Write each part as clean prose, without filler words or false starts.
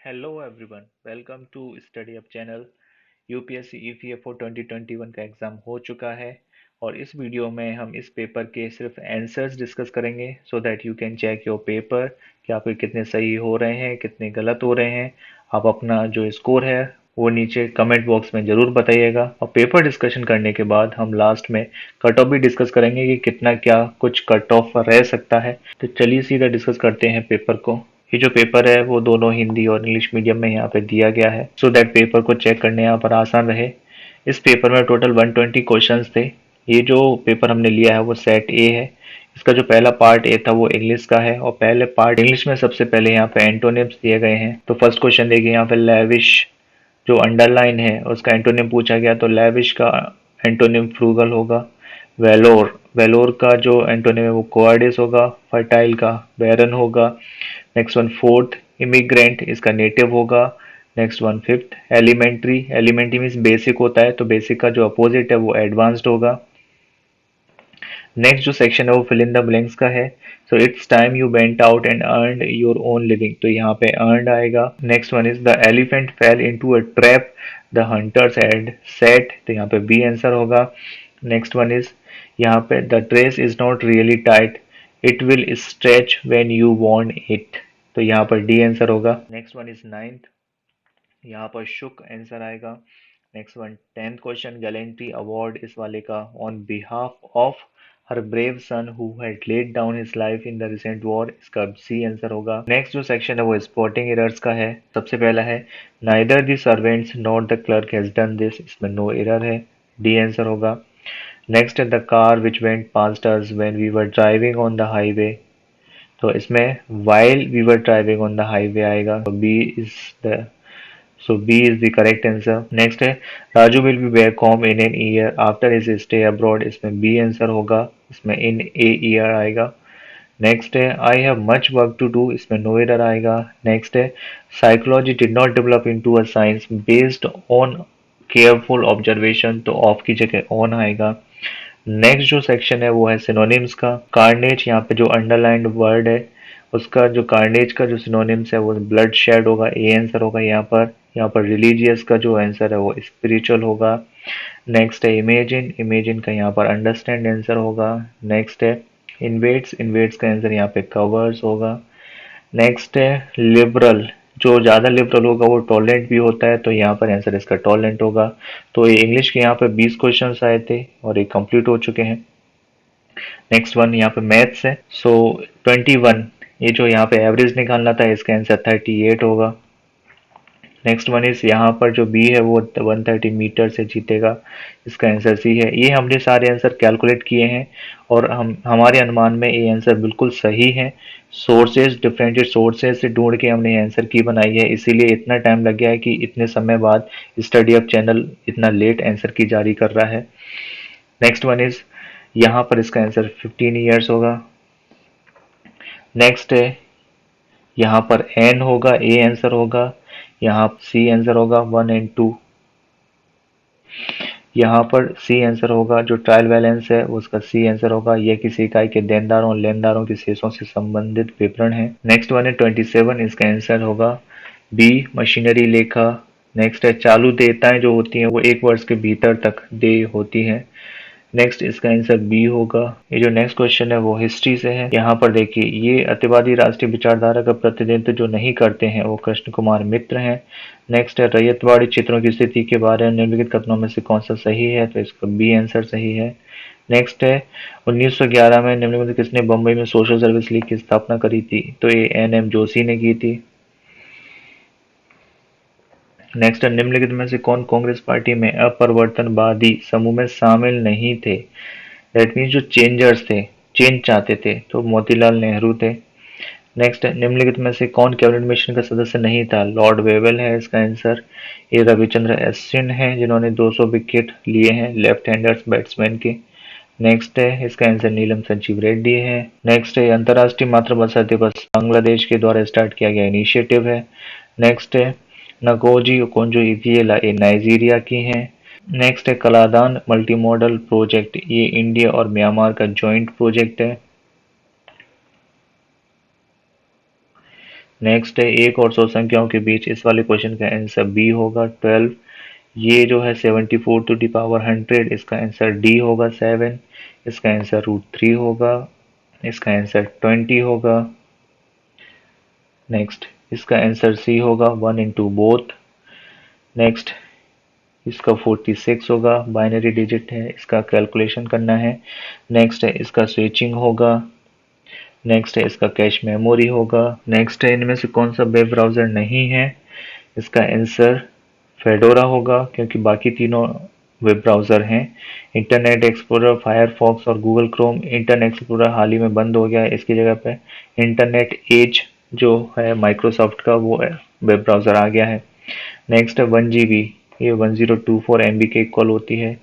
Hello everyone, welcome to Study Up channel. UPSC EPFO 2021 का exam हो चुका है और इस वीडियो में हम इस पेपर के सिर्फ आंसर्स डिस्कस करेंगे so that you can check your paper कि आपके कितने सही हो रहे हैं, कितने गलत हो रहे हैं। आप अपना जो स्कोर है वो नीचे कमेंट बॉक्स में ज़रूर बताइएगा और पेपर डिस्कशन करने के बाद हम लास्ट में कट ऑफ भी डिस्कस करेंगे कि कितना क्या कुछ कट ऑफ रह सकता है। तो चलिए सीधा डिस्कस करते हैं पेपर को। ये जो पेपर है वो दोनों हिंदी और इंग्लिश मीडियम में यहाँ पे दिया गया है सो दैट पेपर को चेक करने यहाँ पर आसान रहे। इस पेपर में टोटल 120 क्वेश्चंस थे। ये जो पेपर हमने लिया है वो सेट ए है। इसका जो पहला पार्ट ए था वो इंग्लिश का है और पहले पार्ट इंग्लिश में सबसे पहले यहाँ पे एंटोनिम्स दिए गए हैं। तो फर्स्ट क्वेश्चन देखिए यहाँ पे लेविश जो अंडरलाइन है उसका एंटोनिम पूछा गया, तो लेविश का एंटोनिम फ्रूगल होगा। वेलोर वेलोर का जो एंटोनिम है वो कोआर्डिस होगा। फर्टाइल का बैरन होगा। नेक्स्ट वन फोर्थ इमिग्रेंट, इसका नेटिव होगा। Next one fifth elementary, elementary means basic होता है तो बेसिक का जो अपोजिट है वो एडवांस्ड होगा। नेक्स्ट जो सेक्शन है वो फिल इन द ब्लैंक्स का है। So it's time you went out and earned your own living, तो यहाँ पे अर्नड आएगा। Next one is the elephant fail into a trap the hunters had set, तो यहाँ पे बी आंसर होगा। नेक्स्ट वन इज यहाँ पे the dress is not really tight, it will stretch when you want it, तो यहाँ पर D answer होगा। नेक्स्ट वन इज नाइन्थ, यहाँ पर शुक आंसर आएगा। Next one tenth question gallantry award इस वाले का on behalf of her brave son who had laid down his life in the recent war, इसका सी आंसर होगा। Next जो सेक्शन है वो स्पॉटिंग एरर्स का है। सबसे पहला है neither the servants not the clerk has done this, इसमें नो एरर है, डी आंसर होगा। नेक्स्ट है the car which went past us when we were driving on the highway, तो इसमें while we were driving on the highway आएगा, तो B is the so B is the correct answer. Next है Raju will be back home in an year after his stay abroad, इसमें B answer होगा, इसमें in a year आएगा। Next है I have much work to do, इसमें no error आएगा। Next है psychology did not develop into a science based on careful observation, तो off की जगह ऑन आएगा। नेक्स्ट जो सेक्शन है वो है सिनोनिम्स का। कार्नेज, यहाँ पे जो अंडरलाइंड वर्ड है उसका जो कार्नेज का जो सिनोनिम्स है वो ब्लड शेड होगा, ए आंसर होगा यहाँ पर। यहाँ पर रिलीजियस का जो आंसर है वो स्पिरिचुअल होगा। नेक्स्ट है इमेजिन, इमेजिन का यहाँ पर अंडरस्टैंड आंसर होगा। नेक्स्ट है इन्वेट्स, इन्वेट्स का आंसर यहाँ पे कवर्स होगा। नेक्स्ट है लिबरल, जो ज़्यादा लिबरल होगा वो टॉलरेंट भी होता है, तो यहाँ पर आंसर इसका टॉलरेंट होगा। तो ये इंग्लिश के यहाँ पे 20 क्वेश्चन आए थे और ये कंप्लीट हो चुके हैं। नेक्स्ट वन यहाँ पे मैथ्स है। सो 21, ये जो यहाँ पे एवरेज निकालना था इसका आंसर 38 होगा। नेक्स्ट वन इज यहाँ पर जो बी है वो 130 मीटर से जीतेगा, इसका आंसर सी है। ये हमने सारे आंसर कैलकुलेट किए हैं और हम हमारे अनुमान में ये आंसर बिल्कुल सही है। सोर्सेज डिफरेंट सोर्सेज से ढूंढ के हमने आंसर की बनाई है, इसीलिए इतना टाइम लग गया है कि इतने समय बाद स्टडी अप चैनल इतना लेट आंसर की जारी कर रहा है। नेक्स्ट वन इज यहाँ पर इसका आंसर 15 ईयर्स होगा। नेक्स्ट है यहाँ पर एन होगा, ए आंसर होगा। यहाँ सी आंसर होगा 1 एंड 2। यहाँ पर सी आंसर होगा, जो ट्रायल बैलेंस है उसका सी आंसर होगा। यह किसी इकाई के देनदारों और लेनदारों के शेषों से संबंधित विवरण है। नेक्स्ट वन है 27, इसका आंसर होगा बी मशीनरी लेखा। नेक्स्ट है चालू देयताएं जो होती हैं वो 1 वर्ष के भीतर तक देय होती हैं। नेक्स्ट इसका आंसर बी होगा। ये जो नेक्स्ट क्वेश्चन है वो हिस्ट्री से है। यहाँ पर देखिए ये अतिवादी राष्ट्रीय विचारधारा का प्रतिनिधित्व जो नहीं करते हैं वो कृष्ण कुमार मित्र हैं। नेक्स्ट है रैयतवाड़ी क्षेत्रों की स्थिति के बारे में निम्नलिखित कथनों में से कौन सा सही है, तो इसका बी आंसर सही है। नेक्स्ट है 1911 में निम्नलिखित में किसने बम्बई में सोशल सर्विस लीग की स्थापना करी थी, तो ये एन.एम. जोशी ने की थी। नेक्स्ट है निम्नलिखित में से कौन कांग्रेस पार्टी में अपरिवर्तनवादी समूह में शामिल नहीं थे, दैट मीन्स जो चेंजर्स थे, चेंज चाहते थे, तो मोतीलाल नेहरू थे। नेक्स्ट है निम्नलिखित में से कौन कैबिनेट मिशन का सदस्य नहीं था, लॉर्ड वेवेल है इसका आंसर। ये रविचंद्र अश्विन है जिन्होंने 200 विकेट लिए हैं लेफ्ट हैंडर्स बैट्समैन के। नेक्स्ट है इसका आंसर नीलम संजीव रेड्डी है। नेक्स्ट है अंतर्राष्ट्रीय मातृभाषा दिवस बांग्लादेश के द्वारा स्टार्ट किया गया इनिशिएटिव है। नेक्स्ट है नगोजी ओकोंजो इविएला, ये नाइजीरिया की हैं। नेक्स्ट है कलादान मल्टी मॉडल प्रोजेक्ट, ये इंडिया और म्यांमार का जॉइंट प्रोजेक्ट है। नेक्स्ट है एक और 100 संख्याओं के बीच, इस वाले क्वेश्चन का आंसर बी होगा 12। ये जो है 74 टू द पावर 100, इसका आंसर डी होगा 7। इसका आंसर √3 होगा। इसका आंसर 20 होगा। नेक्स्ट इसका आंसर सी होगा 1 इंटू बोथ। नेक्स्ट इसका 46 होगा, बाइनरी डिजिट है, इसका कैलकुलेशन करना है। नेक्स्ट है इसका स्विचिंग होगा। नेक्स्ट है इसका कैश मेमोरी होगा। नेक्स्ट है इनमें से कौन सा वेब ब्राउज़र नहीं है, इसका आंसर फेडोरा होगा, क्योंकि बाकी तीनों वेब ब्राउज़र हैं। इंटरनेट एक्सप्लोरर, फायरफॉक्स और गूगल क्रोम। इंटरनेट एक्सप्लोरर हाल ही में बंद हो गया है, इसकी जगह पे इंटरनेट एज जो है माइक्रोसॉफ्ट का, वो वेब ब्राउज़र आ गया है। नेक्स्ट है 1 GB, ये 1024 MB के इक्वल होती है।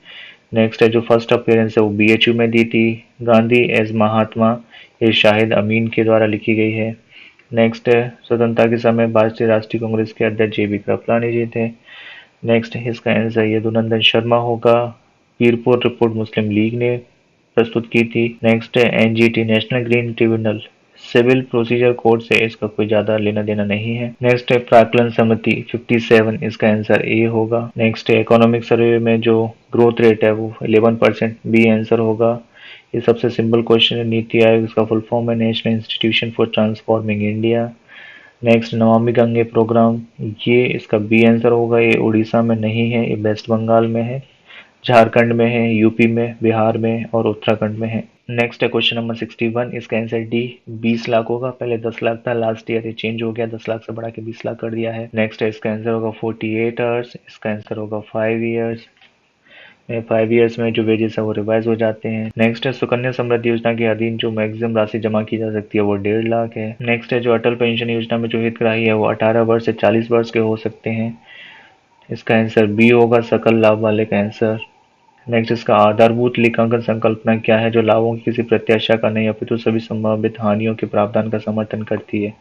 नेक्स्ट है जो फर्स्ट अपीयरेंस है वो BHU में दी थी। गांधी एज महात्मा, ये शाहिद अमीन के द्वारा लिखी गई है। नेक्स्ट है स्वतंत्रता के समय भारतीय राष्ट्रीय कांग्रेस के अध्यक्ष JB कृपलानी जी थे। नेक्स्ट इसका आंसर यदुनंदन शर्मा होगा। पीरपुर रिपोर्ट मुस्लिम लीग ने प्रस्तुत की थी। नेक्स्ट है NGT, national green tribunal, civil procedure code से इसका कोई ज्यादा लेना देना नहीं है। नेक्स्ट है प्राक्कलन समिति 57, इसका आंसर ए होगा। नेक्स्ट है इकोनॉमिक सर्वे में जो ग्रोथ रेट है वो 11%, बी आंसर होगा। ये सबसे सिंपल क्वेश्चन है। नीति आयोग, इसका फुल फॉर्म है national institution for transforming India. Next Namami Gange programme, ये इसका बी आंसर होगा। ये उड़ीसा में नहीं है, ये वेस्ट बंगाल में है, झारखंड में है, यूपी में, बिहार में और उत्तराखंड में है। नेक्स्ट है क्वेश्चन नंबर 61, इसका आंसर डी 20 लाख होगा। पहले 10 लाख था, लास्ट ईयर ये चेंज हो गया, 10 लाख से बढ़ा के 20 लाख कर दिया है। नेक्स्ट है इसका आंसर होगा 48 आवर्स। इसका आंसर होगा 5 ईयर्स। 5 ईयर्स में जो वेजेस है वो रिवाइज हो जाते हैं। नेक्स्ट है सुकन्या समृद्धि योजना के अधीन जो मैक्सिमम राशि जमा की जा सकती है वो 1.5 लाख है। नेक्स्ट है जो अटल पेंशन योजना में जो हितग्राही है वो 18 वर्ष से 40 वर्ष के हो सकते हैं। इसका आंसर बी होगा, सकल लाभ वाले का आंसर। नेक्स्ट इसका आधारभूत लेखांकन संकल्पना क्या है, जो लाभों की किसी प्रत्याशा का नहीं अपितु सभी संभावित हानियों के प्रावधान का समर्थन करती है।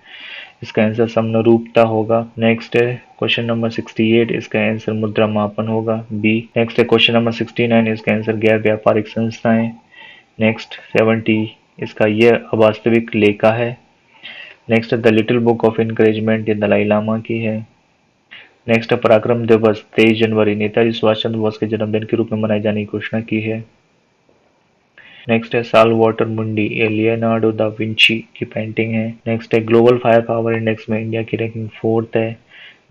इसका आंसर समनुरूपता होगा। नेक्स्ट है क्वेश्चन नंबर 68, इसका आंसर मुद्रा मापन होगा, बी। नेक्स्ट है क्वेश्चन नंबर 69, इसका आंसर गैर व्यापारिक संस्थाएं। नेक्स्ट 70, इसका यह अवास्तविक लेखा है। Next the little book of encouragement, ये दलाई लामा की है। नेक्स्ट पराक्रम दिवस 23 जनवरी, नेताजी सुभाष चंद्र बोस के जन्मदिन के रूप में मनाए जाने की घोषणा की है। नेक्स्ट है साल वाटर मुंडी, ये लियोनार्डो दा विंची की पेंटिंग है। नेक्स्ट है ग्लोबल फायर पावर इंडेक्स में इंडिया की रैंकिंग 4th है।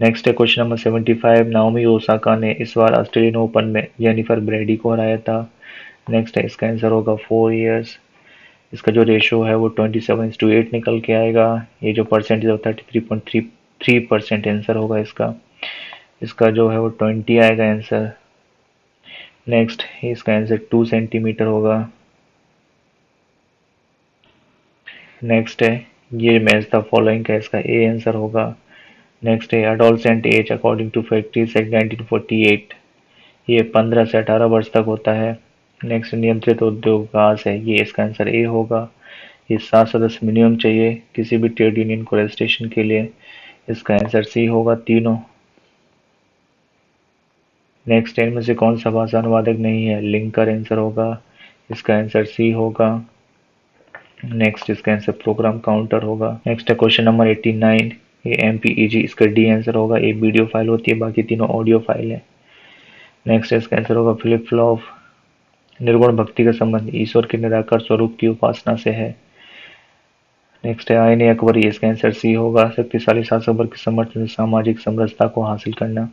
नेक्स्ट है क्वेश्चन नंबर 75, नाओमी ओसाका ने इस बार ऑस्ट्रेलियन ओपन में जेनिफर ब्रेडी को हराया था। नेक्स्ट है इसका आंसर होगा 4 ईयर्स। इसका जो रेशो है वो 27:8 निकल के आएगा। ये जो परसेंटेज है 33.33% आंसर होगा इसका। इसका जो है वो 20 आएगा आंसर। नेक्स्ट इसका आंसर 2 सेंटीमीटर होगा। नेक्स्ट है ये मैच द फॉलोइंग का, इसका ए आंसर होगा। नेक्स्ट है adolescent age according to factories act 1948, ये 15 से 18 वर्ष तक होता है। नेक्स्ट नियंत्रित उद्योगवास है, ये इसका आंसर ए होगा। ये 7 सदस्य मिनिमम चाहिए किसी भी ट्रेड यूनियन को रजिस्ट्रेशन के लिए। इसका आंसर सी होगा तीनों। नेक्स्ट इनमें से कौन सा भाषा अनुवादक नहीं है, लिंकर आंसर होगा। इसका आंसर सी होगा। नेक्स्ट इसका आंसर प्रोग्राम काउंटर होगा। नेक्स्ट है क्वेश्चन नंबर 89, ये MPEG, इसका डी आंसर होगा। एक वीडियो फाइल होती है, बाकी तीनों ऑडियो फाइल है। नेक्स्ट इसका आंसर होगा फ्लिप फ्लॉप। निर्गुण भक्ति का संबंध ईश्वर के निराकार स्वरूप की उपासना से है। नेक्स्ट है आईने अकबरी, इसका आंसर सी होगा। शक्तिशाली शासक के समर्थन से सामाजिक समरसता को हासिल करना।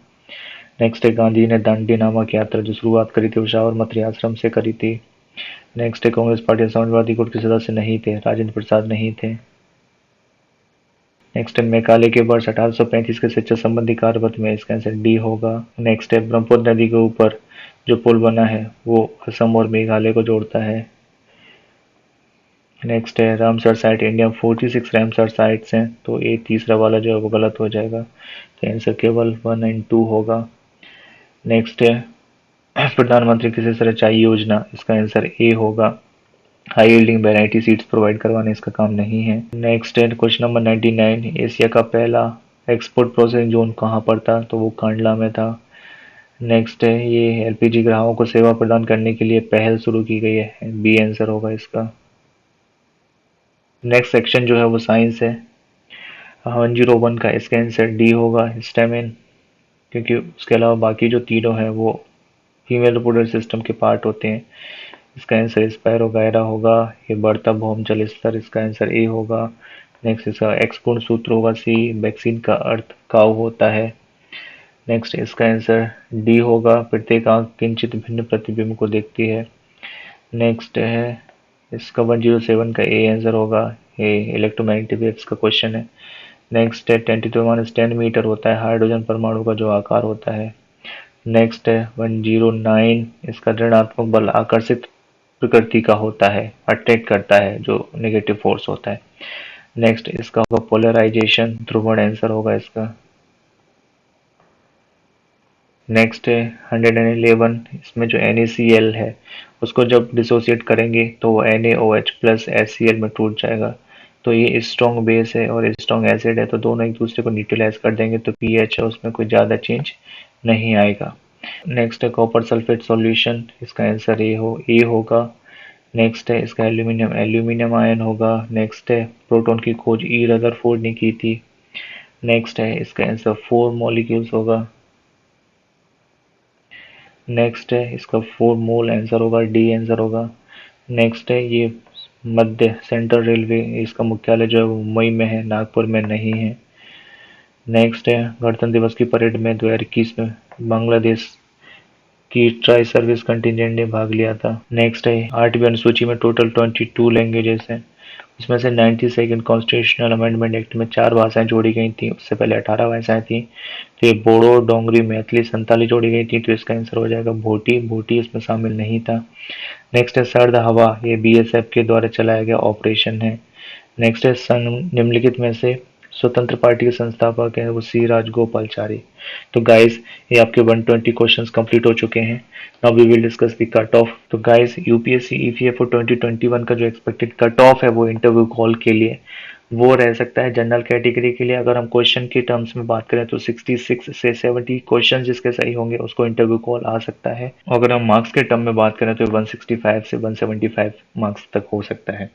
नेक्स्ट है गांधी ने दांडी नामक यात्रा जो शुरुआत करी थी वो साबरमती आश्रम से करी थी। नेक्स्ट है कांग्रेस पार्टी समाजवादी गुट के सदस्य नहीं थे, राजेंद्र प्रसाद नहीं थे। नेक्स्ट है मेघालय के वर्ष 1835 के शिक्षा संबंधी कार्यपत्र में, इसका आंसर डी होगा। नेक्स्ट है ब्रह्मपुत्र नदी के ऊपर जो पुल बना है वो असम और मेघालय को जोड़ता है। नेक्स्ट है Ramsar site, India 46 Ramsar sites हैं, तो ये तीसरा वाला जो है वो गलत हो जाएगा, तो आंसर केवल 1 और 2 होगा। नेक्स्ट है प्रधानमंत्री कृषि सिंचाई योजना, इसका आंसर ए होगा। High yielding variety seeds provide करवाने इसका काम नहीं है। नेक्स्ट है क्वेश्चन नंबर 99, एशिया का पहला एक्सपोर्ट प्रोसेसिंग जोन कहाँ पर था, तो वो कांडला में था। नेक्स्ट है ये LPG ग्राहकों को सेवा प्रदान करने के लिए पहल शुरू की गई है, बी आंसर होगा इसका। नेक्स्ट सेक्शन जो है वो साइंस है। 101 का इसका आंसर डी होगा, हिस्टामिन, क्योंकि उसके अलावा बाकी जो तीनों हैं वो फीमेल रिप्रोडक्टिव सिस्टम के पार्ट होते हैं। इसका आंसर स्पायरोगायरा होगा। ये बढ़ता भौम जल स्तर, इसका आंसर ए होगा। नेक्स्ट इसका एक्स पूर्ण सूत्र होगा सी। वैक्सीन का अर्थ काउ होता है। नेक्स्ट इसका आंसर डी होगा, प्रत्येक आंख किंचित भिन्न प्रतिबिंब को देखती है। नेक्स्ट है इसका 107 का ए आंसर होगा। ये इलेक्ट्रोमैग्नेटिक वेव्स का क्वेश्चन है। नेक्स्ट है 10⁻10 मीटर होता है हाइड्रोजन परमाणु का जो आकार होता है। नेक्स्ट है 109, इसका ऋणात्मक बल आकर्षित प्रकृति का होता है, अट्रैक्ट करता है, जो नेगेटिव फोर्स होता है। नेक्स्ट इसका होगा पोलराइजेशन, ध्रुवण आंसर होगा इसका। नेक्स्ट है 111, इसमें जो NaCl है उसको जब डिसोसिएट करेंगे तो वो NaOH प्लस HCl में टूट जाएगा। तो ये स्ट्रॉन्ग बेस है और स्ट्रॉन्ग एसिड है, तो दोनों एक दूसरे को न्यूट्रलाइज कर देंगे, तो pH है उसमें कोई ज़्यादा चेंज नहीं आएगा। नेक्स्ट है कॉपर सल्फेट सॉल्यूशन, इसका आंसर ए होगा। नेक्स्ट है इसका एल्यूमिनियम आयन होगा। नेक्स्ट है प्रोटॉन की खोज ई रदरफोर्ड ने की थी। नेक्स्ट है इसका आंसर 4 मॉलिक्यूल्स होगा। नेक्स्ट है इसका 4 मोल आंसर होगा, डी आंसर होगा। नेक्स्ट है ये मध्य सेंट्रल रेलवे, इसका मुख्यालय जो है वो मुंबई में है, नागपुर में नहीं है। नेक्स्ट है गणतंत्र दिवस की परेड में 2021 में बांग्लादेश की ट्राई सर्विस कंटिजेंट ने भाग लिया था। नेक्स्ट है 8वीं अनुसूची में टोटल 22 लैंग्वेजेस हैं, उसमें से 92 कॉन्स्टिट्यूशनल अमेंडमेंट एक्ट में 4 भाषाएं जोड़ी गई थी, उससे पहले 18 भाषाएं थी। तो ये बोडो, डोंगरी, मैथिली, संताली जोड़ी गई थी, तो इसका आंसर हो जाएगा भोटी। भोटी इसमें शामिल नहीं था। नेक्स्ट है सर्द हवा, ये BSF के द्वारा चलाया गया ऑपरेशन है। नेक्स्ट है निम्नलिखित में से स्वतंत्र पार्टी के संस्थापक हैं वो सी राजगोपालचारी। तो गाइस ये आपके 120 क्वेश्चंस कंप्लीट हो चुके हैं। Now we will discuss the cut off. तो गाइस यूपीएससी ईपीएफओ 2021 का जो एक्सपेक्टेड कट ऑफ है वो इंटरव्यू कॉल के लिए वो रह सकता है जनरल कैटेगरी के लिए। अगर हम क्वेश्चन की टर्म्स में बात करें तो 66 से 70 क्वेश्चन जिसके सही होंगे उसको इंटरव्यू कॉल आ सकता है। अगर हम मार्क्स के टर्म में बात करें तो 165 से 175 मार्क्स तक हो सकता है।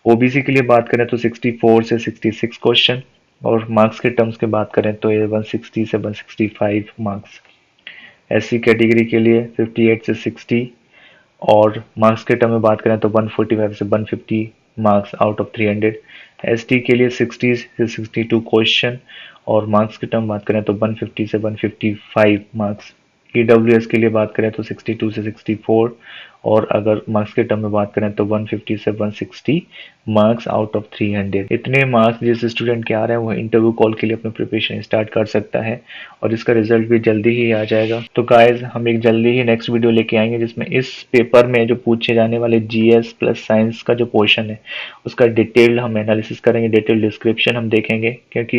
ओबीसी के लिए बात करें तो 64 से 66 क्वेश्चन, और मार्क्स के टर्म्स की बात करें तो ये 160 से 165 मार्क्स। एससी कैटेगरी के लिए 58 से 60, और मार्क्स के टर्म में बात करें तो 145 से 150 मार्क्स आउट ऑफ 300। एसटी के लिए 60 से 62 क्वेश्चन, और मार्क्स की टर्म बात करें तो 150 से 155 मार्क्स। ईडब्ल्यूएस के लिए बात करें तो 62 से 64, और अगर मार्क्स के टर्म में बात करें तो 150 से 160 मार्क्स आउट ऑफ 300। इतने मार्क्स जिस स्टूडेंट के आ रहे हैं वो इंटरव्यू कॉल के लिए अपनी प्रिपरेशन स्टार्ट कर सकता है, और इसका रिजल्ट भी जल्दी ही आ जाएगा। तो गाइज हम एक जल्दी ही नेक्स्ट वीडियो लेके आएंगे जिसमें इस पेपर में जो पूछे जाने वाले जीएस प्लस साइंस का जो पोर्शन है उसका डिटेल हम एनालिसिस करेंगे, डिटेल डिस्क्रिप्शन हम देखेंगे, क्योंकि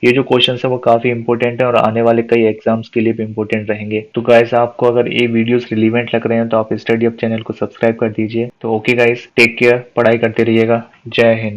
ये जो क्वेश्चन है वो काफी इंपॉर्टेंट है और आने वाले कई एग्जाम्स के लिए भी इंपॉर्टेंट रहेंगे। तो गाइज आपको अगर ये वीडियोस रिलीवेंट लग रहे हैं तो आप स्टडी अप चैनल को सब्सक्राइब कर दीजिए। तो ओके गाइज, टेक केयर, पढ़ाई करते रहिएगा। जय हिंद।